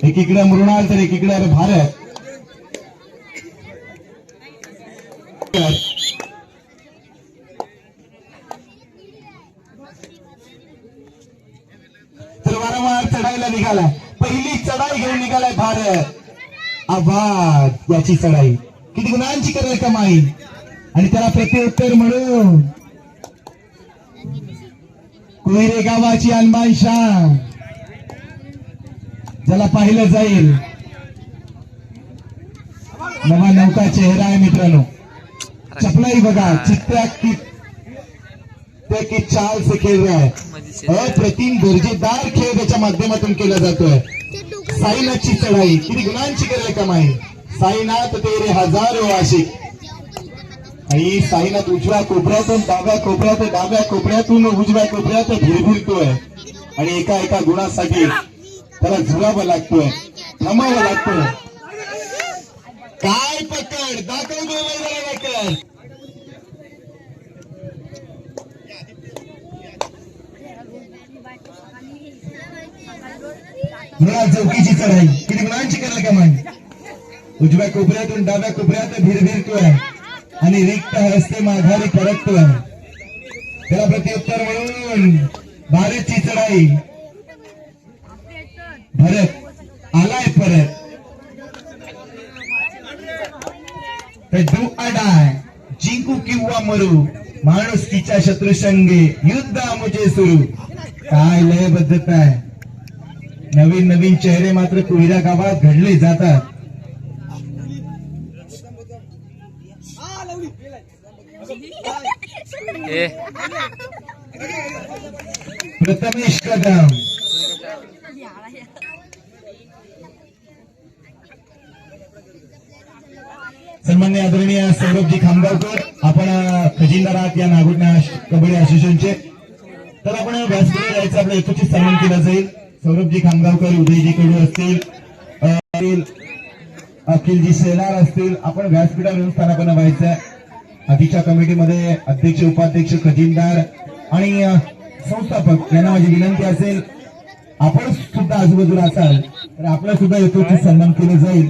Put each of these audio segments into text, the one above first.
एकीकडे मृणाल तर एकीकडे भारत. तर वारंवार चढायला निघालाय. पहिली चढाई घेऊन निघालाय भारत. आवाज याची चढाई किती गुणांची करेल कमाई. आणि त्याला प्रत्युत्तर म्हणून कोयरे गावाची अनबान शान ज्याला पाहिलं जाईल. नवा नौका चेहरा आहे मित्रांनो. चपलाई बघा. चित्रा की चाल से खेळ रहा है. अप्रतिम दर्जेदार खेळ त्याच्या माध्यमातून केला जातोय. साईनाथची चढाई किती गुणांची करेल कमाई. साईनाथ तेरे हजारो आशिक. आणि साईनाथ उजव्या कोपऱ्यातून डाव्या कोपऱ्यात, डाव्या कोपऱ्यातून उजव्या कोपऱ्यात भिरभिरतोय. आणि एका एका गुणासाठी त्याला झुलावं लागतोय, थांबावं लागतोय. काय पकड दाखव पकड. चौकीची चढाई किती गुणांची करेल कमाई. उजव्या कोपऱ्यातून डाव्या कोपऱ्यात भिरभिरतोय आणि रिक्त हस्ते माघारी परततोय. त्याला प्रत्युत्तर म्हणून भारतची चढाई. भरत आलाय परत. डू अडाय जिंकू किंवा मरू माणुसकीच्या शत्रुसंगे युद्ध आमुचे सुरू. काय लयबद्धता आहे. नवीन नवीन चेहरे मात्र कोयरा गावात घडले जातात. प्रथमेश कदम सन्मान्य आदरणीय सौरभजी खामगावकर, आपण खजिनदार आहात या नागोठणा कबड्डी असोसिएशनचे. तर आपण व्यासपीठावर जायचं, आपल्या यथोचित सन्मान केला जाईल. सौरभजी खामगावकर, उदयजी कडू असतील, अखिलजी शेलार असतील. आपण व्यासपीठावर येऊन स्थानापन्न व्हायचं. आधीच्या कमिटीमध्ये अध्यक्ष, उपाध्यक्ष, खजिनदार आणि संस्थापक यांना माझी विनंती असेल, आपण सुद्धा आजूबाजूला असाल तर आपला सुद्धा यथोचित सन्मान केले जाईल.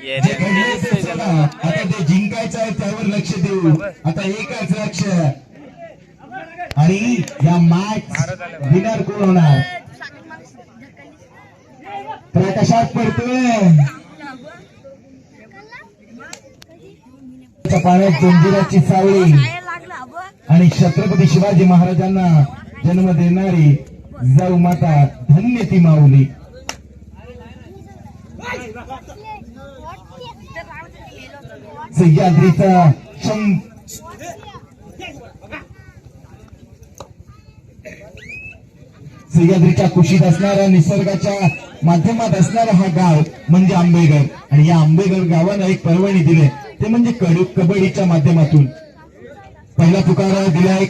आता ते जिंकायचं आहे त्यावर लक्ष देऊ. आता एकच लक्ष. आणि या मॅच विनर कोण होणार. प्रकाशात पडतोय. पाण्यात जंजिराची सावळी आणि छत्रपती शिवाजी महाराजांना जन्म देणारी जाऊ माता धन्य ती माऊली. सह्याद्रीचा सह्याद्रीच्या कुशीत असणारा, निसर्गाच्या माध्यमात असणारा हा गाव म्हणजे आंबेघर. आणि या आंबेघर गावानं एक पर्वणी दिले, ते म्हणजे कबड्डीच्या माध्यमातून. पहिला पुकारा दिलाय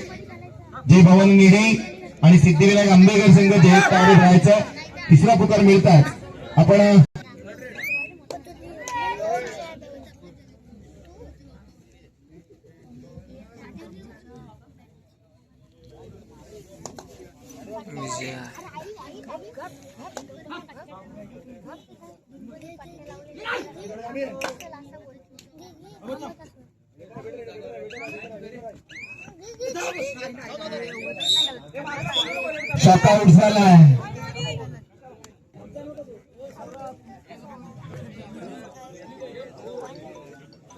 जय भवानी निडी आणि सिद्धिविनायक आंबेघर संघ जय तारीख राहायचा. तिसरा पुकार मिळतात. आपण शॉकआउट झालाय.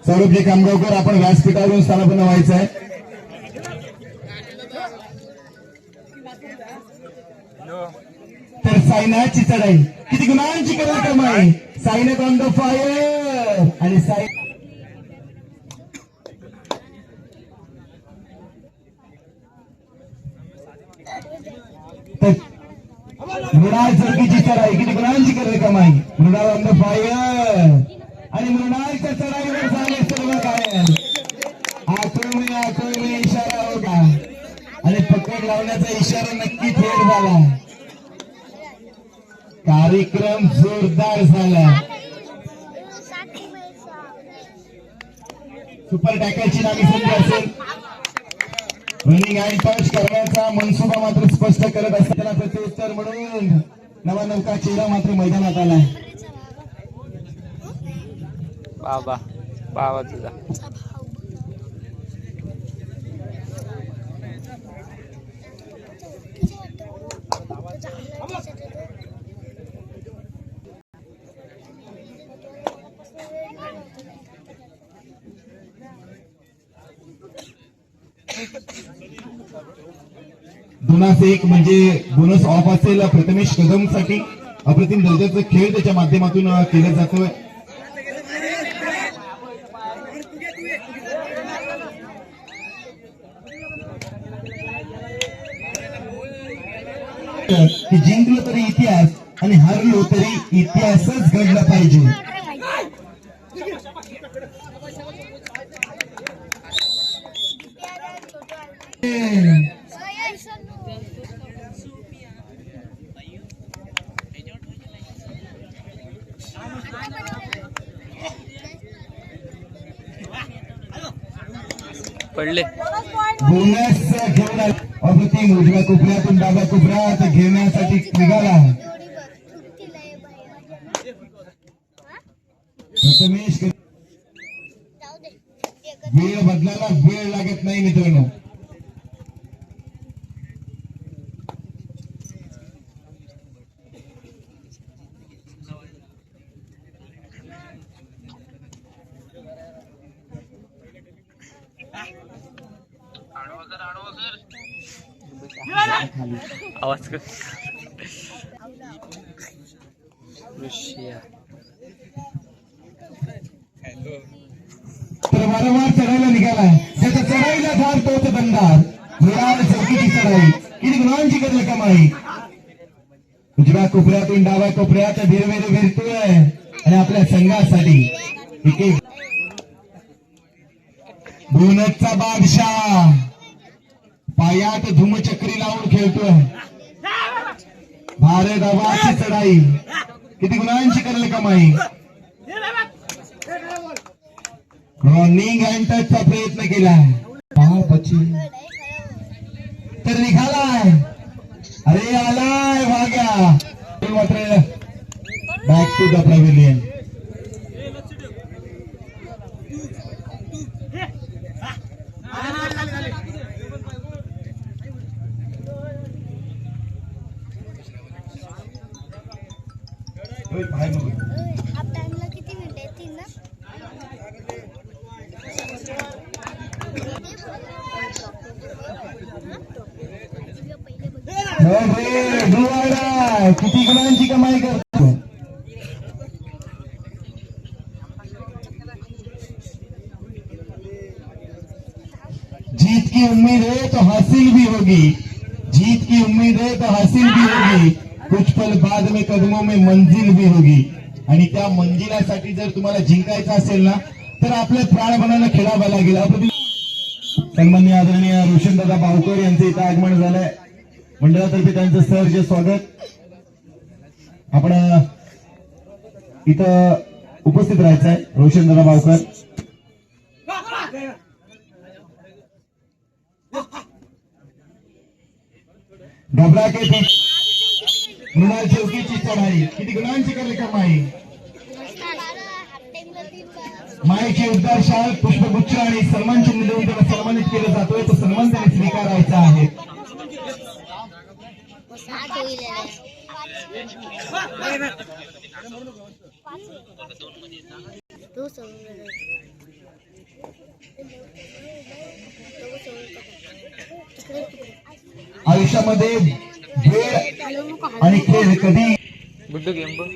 सौरभजी खामगावकर, आपण व्यासपीठावरून स्थानापन्न व्हायचं आहे. तर साईनाथची चढाई किती गुणांची करेल कमाई. Sainath on the fire. आणि साई मृणाल चढकीची चढाई किती गुणांची करेल कमाई. Mrinal on the fire. आणि मृणालच्या चढाईवर झाले सर्व गायन. आठवणे इशारा होता आणि पकड लावण्याचा इशारा नक्की थेट झाला. कार्यक्रम जोरदार झाला. सुपर टॅकलची नामी संधी असेल. रनिंग अँड टच करण्याचा मनसुबा मात्र स्पष्ट करत असताना प्रत्युत्तर म्हणून नवा नौका चेहरा मात्र मैदानात आलाय. बाबा बाबा तुझा दोनास एक म्हणजे बोनस ऑफ असेल प्रथमेश कदम साठी. अप्रतिम दर्जाचा खेळ त्याच्या माध्यमातून केला जातोय. की जिंकलो तरी इतिहास आणि हारलो तरी इतिहासच घडला पाहिजे. पडले बोनस घेऊन अप्रतिम उजव्या कोपऱ्यातून डाव्या कोपऱ्यात घेण्यासाठी निघाला. प्रथमेश वेळ बदलायला वेळ लागत नाही मित्रांनो. आवाज कर रशिया तर वारंवार चढायला निघालाय. त्याच्या चढाईला धार तोच दंडार. मुळात चौकीची चढाई किती गुणांची करले कमाई. उजव्या कोपऱ्यातून डाव्या कोपऱ्यात भिरवेर भिरतोय आणि आपल्या संघासाठी एक बोनसचा बादशाह पायात धूमचक्री लावून खेळतोय. भारत आवाची चढाई किती गुणांची करले कमाई. रनिंग अँड टचचा प्रयत्न केलाय. तर निघालाय. अरे आलाय भाग्या. मात्र बॅक टू द पॅव्हिलियन. किती मिनिटं आहेत? 3 ना. किती गुणांची कमाई करतो. जीत की उम्मीद है तो हासिल भी होगी. जीत की उम्मीद है तो हासिल भी होगी. कुछ पल बाद में कदमों में मंजिल भी होगी. आणि त्या मंजिलासाठी जर तुम्हाला जिंकायचं असेल ना तर आपल्या प्राणपणानं खेळावं लागेल. सन्माननीय आदरणीय रोशनदादा बावकर यांचं इथं आगमन झालंय. मंडळातर्फे त्यांचं सहर्ष स्वागत. आपण इथं उपस्थित राहायचं आहे. रोशनदादा बावकर घबरा के मृणाल चौकीची चढाई किती गुणांची करली कमाई. मायेचे उद्गार शाल पुष्पगुच्छ आणि सन्मान चिन्ह देऊन त्याला सन्मानित केलं जातोय. तो सन्मान त्याने स्वीकारायचा आहे. आयुष्यामध्ये वेळ आणि खेळ कधी गुड्डू गेम बघ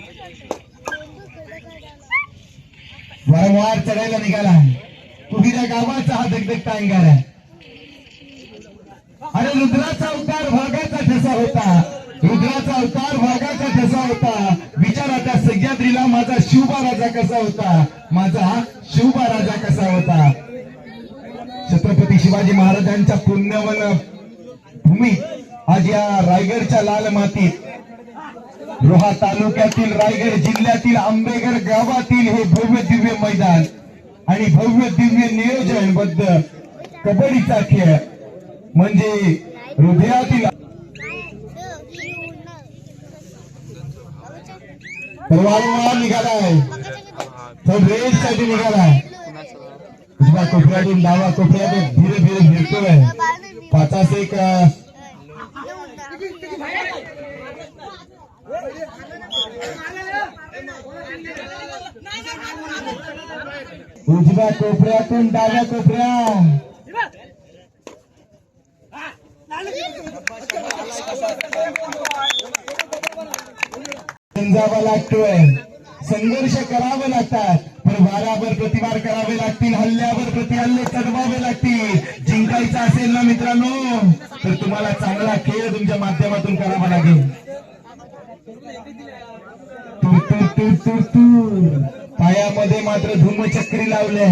वारंवार चढायला निघाला. तुझ्या गावाचा हा दगदगता अंगार आहे. अरे रुद्राचा अवतार वाघाचा ठसा होता. रुद्राचा अवतार वाघाचा ठसा होता. विचारा त्या सह्याद्रीला माझा शिवबा राजा कसा होता. माझा शिवबा राजा कसा होता. छत्रपती शिवाजी महाराजांच्या पुण्यवन भूमीत आज या रायगडच्या लाल मातीत रोहा तालुक्यातील रायगड जिल्ह्यातील आंबेगड गावातील हे भव्य दिव्य मैदान आणि भव्य दिव्य नियोजनबद्ध कबड्डीचा खेळ म्हणजे हृदयातील तर वारंवार निघालाय तर रेस साठी निघालाय उजव्या कोपऱ्यातून डावा कोपऱ्यातून धीरे धीरे फिरतोय पाचास एक उजव्या कोपऱ्यातून डाव्या कोपऱ्या समजावा लागतोय संघर्ष करावे लागतात पण वारावर प्रतिवार करावे लागतील हल्ल्यावर प्रतिहल्ले चढवावे लागतील जिंकायचं असेल ना मित्रांनो तर तुम्हाला चांगला खेळ तुमच्या माध्यमातून करावा लागेल पायामध्ये मात्र धूमचक्री लावले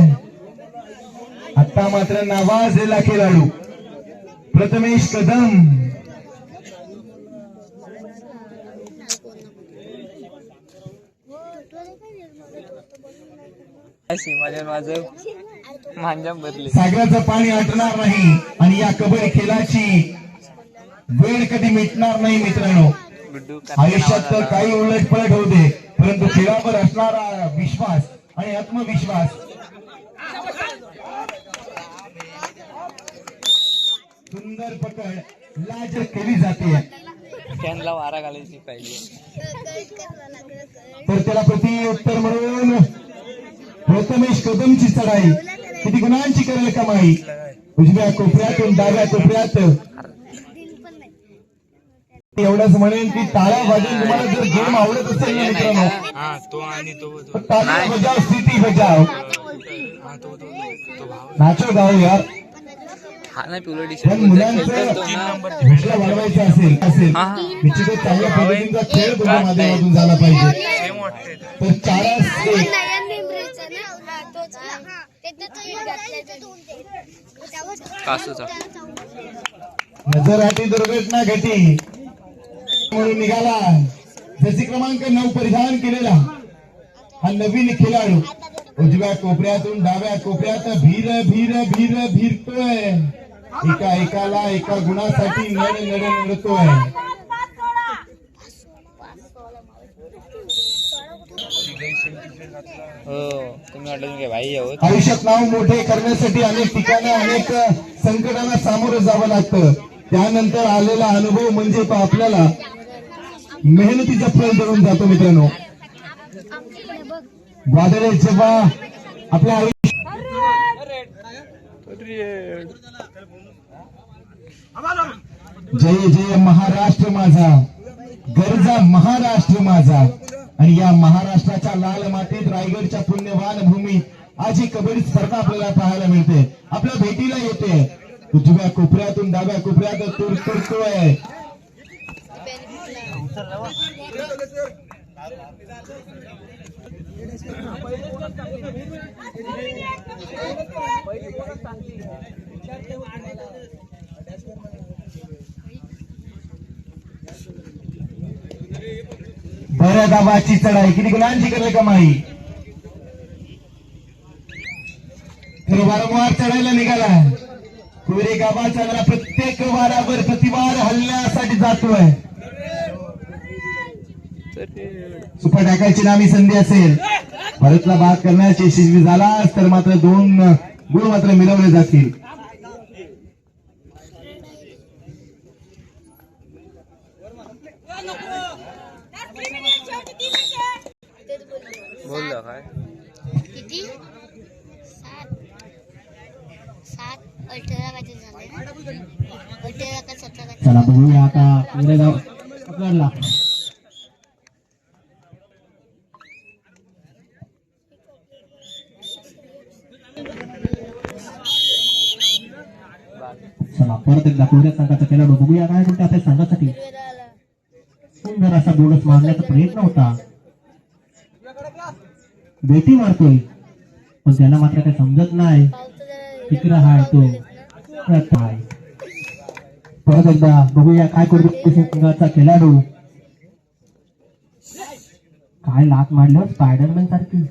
आता मात्र नावाजलेला खेळाडू प्रथमेश कदम माझं मांजाम भरले सागराचं पाणी आटणार नाही आणि या कबड्डी खेळाची वेळ कधी मिटणार नाही मित्रांनो आयुष्यात तर काही उलट पलट होते परंतु खेळावर असणारा विश्वास आणि आत्मविश्वास सुंदर पकड लाज केली जाते त्यांना वारा घालायची पाहिजे तर त्याला प्रत्युत्तर म्हणून प्रथमेश कदमची चढाई किती गुणांची करेल कमाई उजव्या कोपऱ्यातून डाव्या कोपऱ्यात एवढंच म्हणेन की टाळ्या वाजून तुम्हाला जर गेम आवडत असेल ना मित्रांनो टाळ्या बजाव स्थिती बजाव नाचो गाव यार हा नाही पिवळं पण मुलांचं हौसला वाढवायचा असेल निश्चितच चांगल्या पद्धतीचा खेळ तुमच्या माध्यमातून झाला पाहिजे तर 4-1 नजर हाती दुर्घटना घटी म्हणून निघाला जसी क्रमांक 9 परिधान केलेला हा नवीन खेळाडू उजव्या कोपऱ्यातून डाव्या कोपऱ्यात भीर भीर भीर भीरतोय एका एकाला एका गुणासाठी नडतोय तुम्ही वाटलं काय भाई आहोत आयुष्यात नाव मोठे करण्यासाठी अनेक ठिकाणी अनेक संकटांना सामोरं जावं लागतं त्यानंतर आलेला अनुभव म्हणजे तो आपल्याला मेहनतीचा फळ देऊन जातो मित्रांनो वादळे जेव्हा आपल्या जय जय महाराष्ट्र माझा गरजा महाराष्ट्र माझा आणि या महाराष्ट्राच्या लाल मातीत रायगडच्या पुण्यवान भूमीत आज ही कबड्डी स्पर्धा आपल्याला पाहायला मिळते आपल्या भेटीला येते उजव्या कोपऱ्यातून डाव्या कोपऱ्यात तूर तुरतोय बऱ्या गावाची चढाई किती गुणांची करेल कमाई तर वारंवार चढायला निघाला कुरे गावाचा जरा प्रत्येक वारावर प्रतिवार हल्ल्यासाठी जातोय सुपर टाकायची नामी संधी असेल भारतला बाद करण्याची यशस्वी झालाच तर मात्र 2 गुण मात्र मिळवले जातील बोललो काय किती 7 18 काहीतरी झाले 18 का 17 चला बघूया आता गोरेगाव पकडला चला परत एकदा कोऱ्या संघाचा खेळाडू बघूया काय म्हणते आपल्या संघासाठी सुंदर असा बोनस मारण्याचा प्रयत्न होता बेटी मारतोय पण त्याला मात्र काही समजत नाही तिकडं हाय तो परत एकदा बघूया काय करतो संघाचा खेळाडू काय लात मारलं स्पायडरमॅन सारखी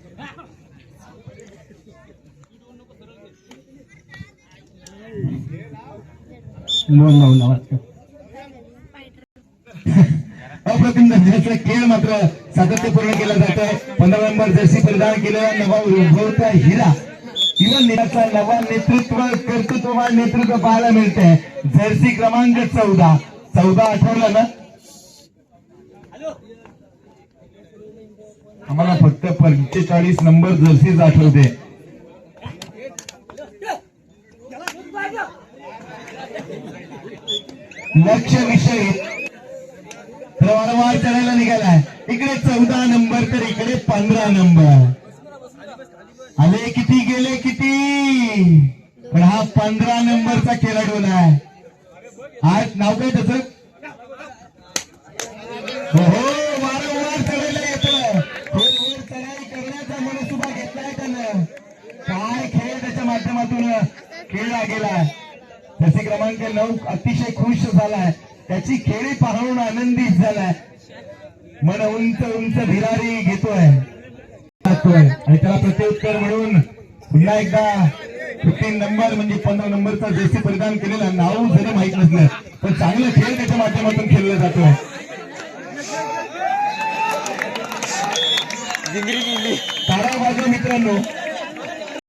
लोन लावला वाटतं अप्रतिम उत्तम दर्जाचा खेळ मात्र सातत्यपूर्ण केला जातोय. 15 नंबर जर्सी परिधान केलेला नवा उद्भवता हिरा इवन निराचा नवा कर्तृत्ववान नेतृत्व पाहायला मिळतंय. जर्सी क्रमांक 14 आठवलं ना? आम्हाला फक्त 45 नंबर जर्सीच आठवते. लक्ष विषयी तर वारंवार चढायला निघालाय. इकडे 14 नंबर तर इकडे 15 नंबर. आले किती गेले किती, पण हा 15 नंबरचा खेळाडू आहे. आज नाव काय त्याचं? हो वारंवार चढायला येतं. खोलवर चढाई करण्याचा मनसुबा घेतलाय त्यानं. काय खेळ त्याच्या माध्यमातून खेळला गेला. जसे क्रमांक 9 अतिशय खुश झालाय. त्याची खेळी पाहून आनंदित झालाय. मन उंच उंच भिरारी घेतोय आणि त्याला प्रत्युत्तर म्हणून पुन्हा एकदा 15 नंबर म्हणजे 15 नंबरचा जर्सी परिधान केलेला नाव जरी माहित नसलं पण चांगला खेळ त्याच्या माध्यमातून खेळला जातोय. जिंगरी गेली. तारा वाजव मित्रांनो.